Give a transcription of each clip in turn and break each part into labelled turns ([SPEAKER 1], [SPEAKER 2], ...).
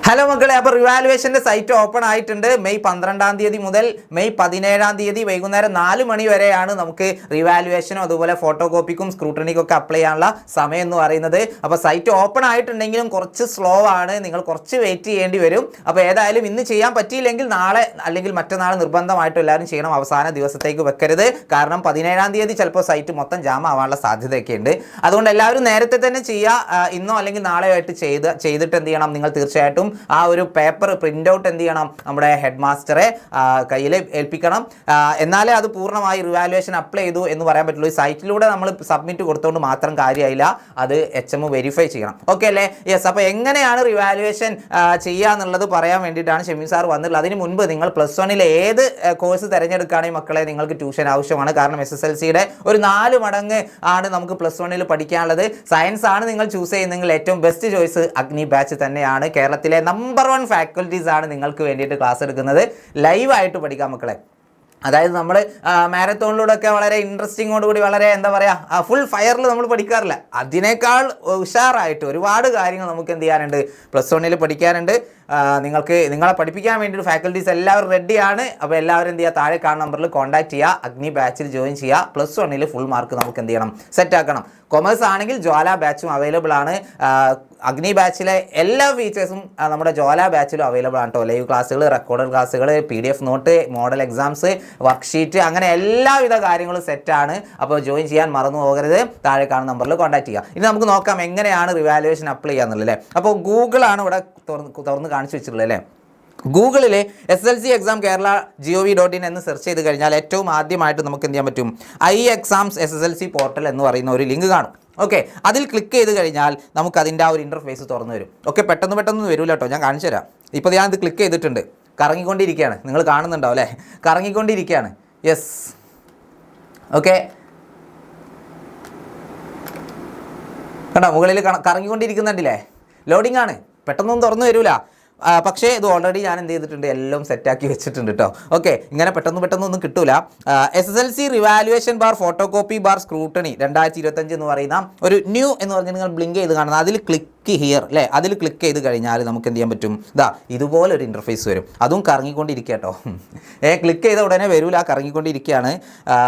[SPEAKER 1] Hello മക്കളെ, അപ്പോൾ റിവാലുവേഷൻ്റെ site open ആയിട്ടുണ്ട്. മെയ് 12-ാം തീയതി മുതൽ മെയ് 17-ാം തീയതി വൈകുന്നേരം 4 മണി വരെയാണ് നമുക്ക് റിവാലുവേഷനും അതുപോലെ ഫോട്ടോ കോപ്പിക്കും സ്ക്രൂട്ടണിക്കും ഒക്കെ അപ്ലൈ ചെയ്യാനുള്ള സമയം എന്ന് പറയുന്നത്. അപ്പോൾ സൈറ്റ് ഓപ്പൺ ആയിട്ടുണ്ടെങ്കിലും കുറച്ച് സ്ലോ ആണ്, നിങ്ങൾ കുറച്ച് വെയിറ്റ് ചെയ്യേണ്ടി വരും. അപ്പോൾ ഏതായാലും ഇന്ന് ചെയ്യാൻ പറ്റിയില്ലെങ്കിൽ നാളെ അല്ലെങ്കിൽ മറ്റന്നാൾ നിർബന്ധമായിട്ടും എല്ലാവരും ചെയ്യണം. അവസാന ദിവസത്തേക്ക് വെക്കരുത്. കാരണം 17-ാം തീയതി ചിലപ്പോൾ സൈറ്റ് മൊത്തം ജാം ആവാനുള്ള സാധ്യതയൊക്കെ ഉണ്ട്. അതുകൊണ്ട് എല്ലാവരും നേരത്തെ തന്നെ ചെയ്യുക. ഇന്നോ അല്ലെങ്കിൽ നാളെയോ ആയിട്ട് ചെയ്തിട്ട് എന്ത് ചെയ്യണം, നിങ്ങൾ തീർച്ചയായിട്ടും ആ ഒരു പേപ്പർ പ്രിൻ്റ് ഔട്ട് എന്ത് ചെയ്യണം, നമ്മുടെ ഹെഡ് മാസ്റ്ററെ കയ്യിൽ ഏൽപ്പിക്കണം. എന്നാലേ അത് പൂർണ്ണമായി റിവാലുവേഷൻ അപ്ലൈ ചെയ്തു എന്ന് പറയാൻ പറ്റുള്ളൂ. ഈ സൈറ്റിലൂടെ നമ്മൾ സബ്മിറ്റ് കൊടുത്തുകൊണ്ട് മാത്രം കാര്യമായില്ല, അത് HM വെരിഫൈ ചെയ്യണം. ഓക്കെ അല്ലേ? യെസ്. അപ്പോൾ എങ്ങനെയാണ് റിവാലുവേഷൻ ചെയ്യുക എന്നുള്ളത് പറയാൻ വേണ്ടിയിട്ടാണ് ഷമീം സാർ വന്നിട്ടുള്ളത്. അതിന് മുൻപ് നിങ്ങൾ +1 ഏത് കോഴ്സ് തിരഞ്ഞെടുക്കുകയാണെങ്കിൽ മക്കളെ നിങ്ങൾക്ക് ട്യൂഷൻ ആവശ്യമാണ്. കാരണം SSLCയുടെ ഒരു 4 മടങ്ങ് ആണ് നമുക്ക് +1 പഠിക്കാനുള്ളത്. സയൻസ് ആണ് നിങ്ങൾ ചൂസ് ചെയ്യുന്നതെങ്കിൽ ഏറ്റവും ബെസ്റ്റ് ചോയ്സ് അഗ്നി ബാച്ച് തന്നെയാണ്. കേരളത്തിലെ നമ്പർ 1 ഫാക്കൽറ്റീസ് ആണ് നിങ്ങൾക്ക് വേണ്ടിയിട്ട് ക്ലാസ് എടുക്കുന്നത്. ലൈവായിട്ട് പഠിക്കാം മക്കളെ. അതായത് നമ്മൾ മാരത്തോണിലൂടെയൊക്കെ വളരെ ഇൻട്രസ്റ്റിങ്ങോടുകൂടി വളരെ എന്താ പറയുക ഫുൾ ഫയറിൽ നമ്മൾ പഠിക്കാറില്ല. അതിനേക്കാൾ ഉഷാറായിട്ട് ഒരുപാട് കാര്യങ്ങൾ നമുക്ക് എന്ത് ചെയ്യാനുണ്ട്, +1 പഠിക്കാനുണ്ട്. നിങ്ങളെ പഠിപ്പിക്കാൻ വേണ്ടിയിട്ട് ഫാക്കൽറ്റീസ് എല്ലാവരും റെഡിയാണ്. അപ്പോൾ എല്ലാവരും എന്ത് ചെയ്യുക, താഴെ കാണുന്ന നമ്പറിൽ കോൺടാക്ട് ചെയ്യുക, അഗ്നി ബാച്ചിൽ ജോയിൻ ചെയ്യുക. +1 ഫുൾ മാർക്ക് നമുക്ക് എന്ത് ചെയ്യണം, സെറ്റ് ആക്കണം. കൊമേഴ്സ് ആണെങ്കിൽ ജ്വാല ബാച്ചും അവൈലബിൾ ആണ്. അഗ്നി ബാച്ചിലെ എല്ലാ ഫീച്ചേഴ്സും നമ്മുടെ ജ്വാല ബാച്ചിലും അവൈലബിൾ ആണ് കേട്ടോ. ലൈവ് ക്ലാസ്സുകൾ, റെക്കോർഡഡ് ക്ലാസ്സുകൾ, PDF note, model exams, worksheet, അങ്ങനെ എല്ലാവിധ കാര്യങ്ങളും സെറ്റാണ്. അപ്പോൾ ജോയിൻ ചെയ്യാൻ മറന്നു പോകരുത്. താഴെ കാണുന്ന നമ്പറിൽ കോൺടാക്ട് ചെയ്യുക. ഇനി നമുക്ക് നോക്കാം എങ്ങനെയാണ് റിവാലുവേഷൻ അപ്ലൈ ചെയ്യുക എന്നുള്ളത് അല്ലേ. അപ്പോൾ ഗൂഗിളാണ് ഇവിടെ തുറന്ന് കാണിച്ചു വെച്ചിട്ടുള്ളത് അല്ലേ. ഗൂഗിളിൽ SSLC എക്സാം കേരള gov.in എന്ന് സെർച്ച് ചെയ്ത് കഴിഞ്ഞാൽ ഏറ്റവും ആദ്യമായിട്ട് നമുക്ക് എന്ത് ചെയ്യാൻ പറ്റും, iExams SSLC പോർട്ടൽ എന്ന് പറയുന്ന ഒരു ലിങ്ക് കാണും. ഓക്കെ, അതിൽ ക്ലിക്ക് ചെയ്ത് കഴിഞ്ഞാൽ നമുക്ക് അതിൻ്റെ ആ ഒരു ഇൻ്റർഫേസ് തുറന്നു വരും. ഓക്കെ, പെട്ടെന്ന് വരില്ല കേട്ടോ, ഞാൻ കാണിച്ചു തരാം. ഇപ്പോൾ ഞാനിത് ക്ലിക്ക് ചെയ്തിട്ടുണ്ട്, കറങ്ങിക്കൊണ്ടിരിക്കുകയാണ്. നിങ്ങൾ കാണുന്നുണ്ടാവും അല്ലേ, കറങ്ങിക്കൊണ്ടിരിക്കുകയാണ്. യെസ്, ഓക്കെ, കണ്ടോ മുകളിൽ കറങ്ങിക്കൊണ്ടിരിക്കുന്നുണ്ടല്ലേ. ലോഡിംഗ് ആണ്, പെട്ടെന്നൊന്നും തുറന്നു വരില്ല. പക്ഷേ ഇത് ഓൾറെഡി ഞാൻ എന്ത് ചെയ്തിട്ടുണ്ട്, എല്ലാം സെറ്റാക്കി വെച്ചിട്ടുണ്ട് കേട്ടോ. ഓക്കെ, ഇങ്ങനെ പെട്ടെന്നൊന്നും കിട്ടൂല. SSLC revaluation bar photo copy bar scrutiny 2025 എന്ന് പറയുന്ന ഒരു ന്യൂ എന്ന് പറഞ്ഞാൽ നിങ്ങൾ ബ്ലിങ്ക് ചെയ്ത് കാണുന്നത്, അതിൽ ക്ലിക്ക് ഹിയർ അല്ലേ, അതിൽ ക്ലിക്ക് ചെയ്ത് കഴിഞ്ഞാൽ നമുക്ക് എന്ത് ചെയ്യാൻ പറ്റും, ഇതുപോലൊരു ഇൻ്റർഫേസ് വരും. അതും കറങ്ങിക്കൊണ്ടിരിക്കുക കേട്ടോ. ക്ലിക്ക് ചെയ്ത ഉടനെ വരൂല, കറങ്ങിക്കൊണ്ടിരിക്കുകയാണ്.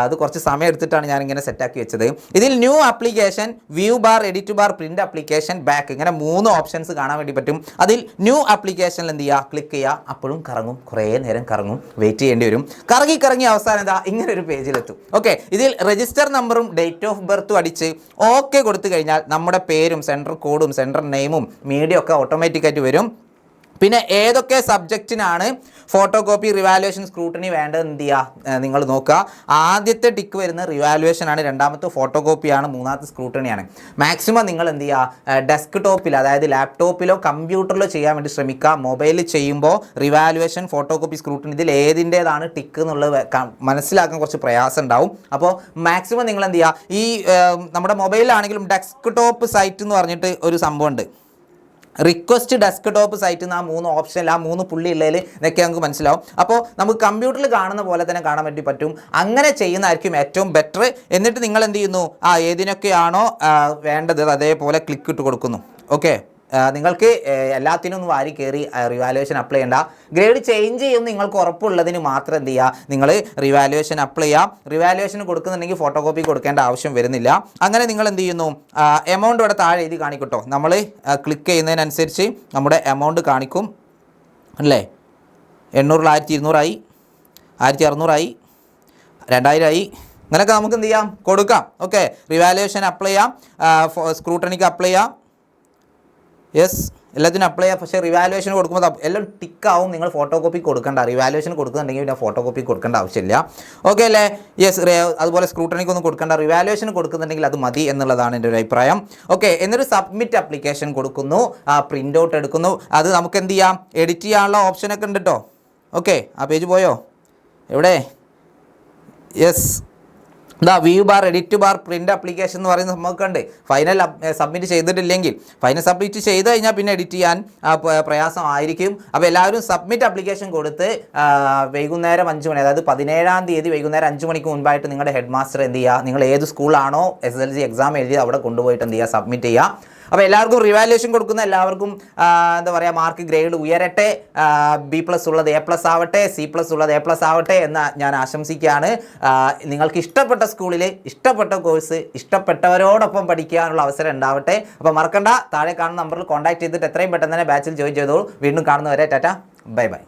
[SPEAKER 1] അത് കുറച്ച് സമയം എടുത്തിട്ടാണ് ഞാനിങ്ങനെ സെറ്റാക്കി വെച്ചത്. ഇതിൽ new application, view bar, edit bar, print application, back, ഇങ്ങനെ 3 ഓപ്ഷൻസ് കാണാൻ വേണ്ടി പറ്റും. അതിൽ ന്യൂ ആപ്ലിക്കേഷനിൽ എന്ത് ചെയ്യുക, ക്ലിക്ക് ചെയ്യുക. അപ്പോഴും കറങ്ങും, കുറേ നേരം കറങ്ങും, വെയിറ്റ് ചെയ്യേണ്ടി വരും. കറങ്ങി അവസാനം ഇങ്ങനെ ഒരു പേജിലെത്തും. ഓക്കെ, ഇതിൽ രജിസ്റ്റർ നമ്പറും ഡേറ്റ് ഓഫ് ബർത്തും അടിച്ച് ഓക്കെ കൊടുത്തു കഴിഞ്ഞാൽ നമ്മുടെ പേരും സെൻറ്റർ കോഡും സെൻറ്റർ നെയിമും മീഡിയ ഒക്കെ ഓട്ടോമാറ്റിക്കായിട്ട് വരും. പിന്നെ ഏതൊക്കെ സബ്ജക്റ്റിനാണ് ഫോട്ടോ കോപ്പി, റിവാലുവേഷൻ, സ്ക്രൂട്ടണി വേണ്ടത് എന്ത് ചെയ്യുക, നിങ്ങൾ നോക്കുക. ആദ്യത്തെ ടിക്ക് വരുന്ന റിവാലുവേഷൻ ആണ്, രണ്ടാമത്തെ ഫോട്ടോ കോപ്പിയാണ്, മൂന്നാമത്തെ സ്ക്രൂട്ടണിയാണ്. മാക്സിമം നിങ്ങൾ എന്ത് ചെയ്യുക, ഡെസ്ക് ടോപ്പിൽ അതായത് ലാപ്ടോപ്പിലോ കമ്പ്യൂട്ടറിലോ ചെയ്യാൻ വേണ്ടി ശ്രമിക്കുക. മൊബൈലിൽ ചെയ്യുമ്പോൾ റിവാലുവേഷൻ, ഫോട്ടോ കോപ്പി, സ്ക്രൂട്ടണി ഇതിൽ ഏതിൻ്റേതാണ് ടിക്ക് എന്നുള്ളത് മനസ്സിലാക്കാൻ കുറച്ച് പ്രയാസം ഉണ്ടാവും. അപ്പോൾ മാക്സിമം നിങ്ങൾ എന്ത് ചെയ്യുക, ഈ നമ്മുടെ മൊബൈലിലാണെങ്കിലും ഡെസ്ക് ടോപ്പ് സൈറ്റ് എന്ന് പറഞ്ഞിട്ട് ഒരു സംഭവമുണ്ട്. റിക്വസ്റ്റ് ഡെസ്ക് ടോപ്പ് സൈറ്റിൽ നിന്ന് ആ 3 ഓപ്ഷനിൽ ആ 3 പുള്ളി ഉള്ളതിൽ ഇതൊക്കെ നമുക്ക് മനസ്സിലാവും. അപ്പോൾ നമുക്ക് കമ്പ്യൂട്ടറിൽ കാണുന്ന പോലെ തന്നെ കാണാൻ വേണ്ടി പറ്റും. അങ്ങനെ ചെയ്യുന്നതായിരിക്കും ഏറ്റവും ബെറ്റർ. എന്നിട്ട് നിങ്ങൾ എന്ത് ചെയ്യുന്നു, ഏതിനൊക്കെയാണോ വേണ്ടത് അതേപോലെ ക്ലിക്ക് ഇട്ട് കൊടുക്കുന്നു. ഓക്കെ, നിങ്ങൾക്ക് എല്ലാത്തിനും ഒന്ന് വാരി കയറി റിവാലുവേഷൻ അപ്ലൈ ചെയ്യേണ്ട. ഗ്രേഡ് ചേഞ്ച് ചെയ്യുമെന്ന് നിങ്ങൾക്ക് ഉറപ്പുള്ളതിന് മാത്രം എന്ത് ചെയ്യുക, നിങ്ങൾ റിവാലുവേഷൻ അപ്ലൈ ചെയ്യുക. റിവാലുവേഷൻ കൊടുക്കുന്നുണ്ടെങ്കിൽ ഫോട്ടോ കോപ്പി കൊടുക്കേണ്ട ആവശ്യം വരുന്നില്ല. അങ്ങനെ നിങ്ങൾ എന്ത് ചെയ്യുന്നു, എമൗണ്ട് ഇവിടെ താഴെ എഴുതി കാണിക്കട്ടോ. നമ്മൾ ക്ലിക്ക് ചെയ്യുന്നതിനനുസരിച്ച് നമ്മുടെ എമൗണ്ട് കാണിക്കും അല്ലേ. 800 1200 ആയി, 1600 ആയി, 2000 ആയി. അങ്ങനെയൊക്കെ നമുക്ക് എന്ത് ചെയ്യാം, കൊടുക്കാം. ഓക്കെ, റിവാലുവേഷൻ അപ്ലൈ ചെയ്യാം, സ്ക്രൂട്ടണിക്ക് അപ്ലൈ ചെയ്യാം. യെസ്, എല്ലാത്തിനും അപ്ലൈ ചെയ്യാം. പക്ഷേ റിവാലുവേഷൻ കൊടുക്കുമ്പോൾ എല്ലാം ടിക്കാവും. നിങ്ങൾ ഫോട്ടോ കോപ്പി കൊടുക്കേണ്ട. റിവാലുവേഷൻ കൊടുക്കുന്നുണ്ടെങ്കിൽ പിന്നെ ഫോട്ടോ കോപ്പി കൊടുക്കേണ്ട ആവശ്യമില്ല. ഓക്കെ അല്ലേ? യെസ്. അതുപോലെ സ്ക്രൂട്ടണിക്കൊന്നും കൊടുക്കേണ്ട. റിവാലുവേഷൻ കൊടുക്കുന്നുണ്ടെങ്കിൽ അത് മതി എന്നുള്ളതാണ് എൻ്റെ ഒരു അഭിപ്രായം. ഓക്കെ, എന്നൊരു സബ്മിറ്റ് ആപ്ലിക്കേഷൻ കൊടുക്കുന്നു, പ്രിൻ്റ് ഔട്ട് എടുക്കുന്നു. അത് നമുക്ക് എന്ത് ചെയ്യാം, എഡിറ്റ് ചെയ്യാനുള്ള ഓപ്ഷനൊക്കെ ഉണ്ട് കേട്ടോ. ഓക്കെ, ആ പേജ് പോയോ, എവിടെ? Yes, view bar, edit bar, print application എന്ന് പറയുന്ന സംഭവമൊക്കെ ഉണ്ട്. ഫൈനൽ സബ്മിറ്റ് ചെയ്തിട്ടില്ലെങ്കിൽ, ഫൈനൽ സബ്മിറ്റ് ചെയ്ത് കഴിഞ്ഞാൽ പിന്നെ എഡിറ്റ് ചെയ്യാൻ പ്രയാസമായിരിക്കും. അപ്പോൾ എല്ലാവരും സബ്മിറ്റ് ആപ്ലിക്കേഷൻ കൊടുത്ത് വൈകുന്നേരം 5 മണി, അതായത് 17-ാം തീയതി വൈകുന്നേരം 5 മണിക്ക് മുൻപായിട്ട് നിങ്ങളുടെ ഹെഡ് മാസ്റ്റർ എന്ത് ചെയ്യുക, നിങ്ങൾ ഏത് സ്കൂളാണോ SSLC എക്സാം എഴുതി അവിടെ കൊണ്ടുപോയിട്ട് എന്ത് ചെയ്യുക, സബ്മിറ്റ് ചെയ്യുക. അപ്പോൾ എല്ലാവർക്കും റിവാലുവേഷൻ കൊടുക്കുന്ന എല്ലാവർക്കും എന്താ പറയുക മാർക്ക് ഗ്രേഡ് ഉയരട്ടെ, B+ ഉള്ളത് A+ ആവട്ടെ, C+ ഉള്ളത് A+ ആവട്ടെ എന്ന് ഞാൻ ആശംസിക്കുകയാണ്. നിങ്ങൾക്ക് ഇഷ്ടപ്പെട്ട സ്കൂളിൽ ഇഷ്ടപ്പെട്ട കോഴ്സ് ഇഷ്ടപ്പെട്ടവരോടൊപ്പം പഠിക്കാനുള്ള അവസരം ഉണ്ടാവട്ടെ. അപ്പോൾ മറക്കണ്ട, താഴെ കാണുന്ന നമ്പറിൽ കോൺടാക്ട് ചെയ്തിട്ട് എത്രയും പെട്ടെന്ന് തന്നെ ബാച്ചിൽ ജോയിൻ ചെയ്തോളൂ. വീണ്ടും കാണുന്നവരെ ടാറ്റ, ബൈ ബൈ.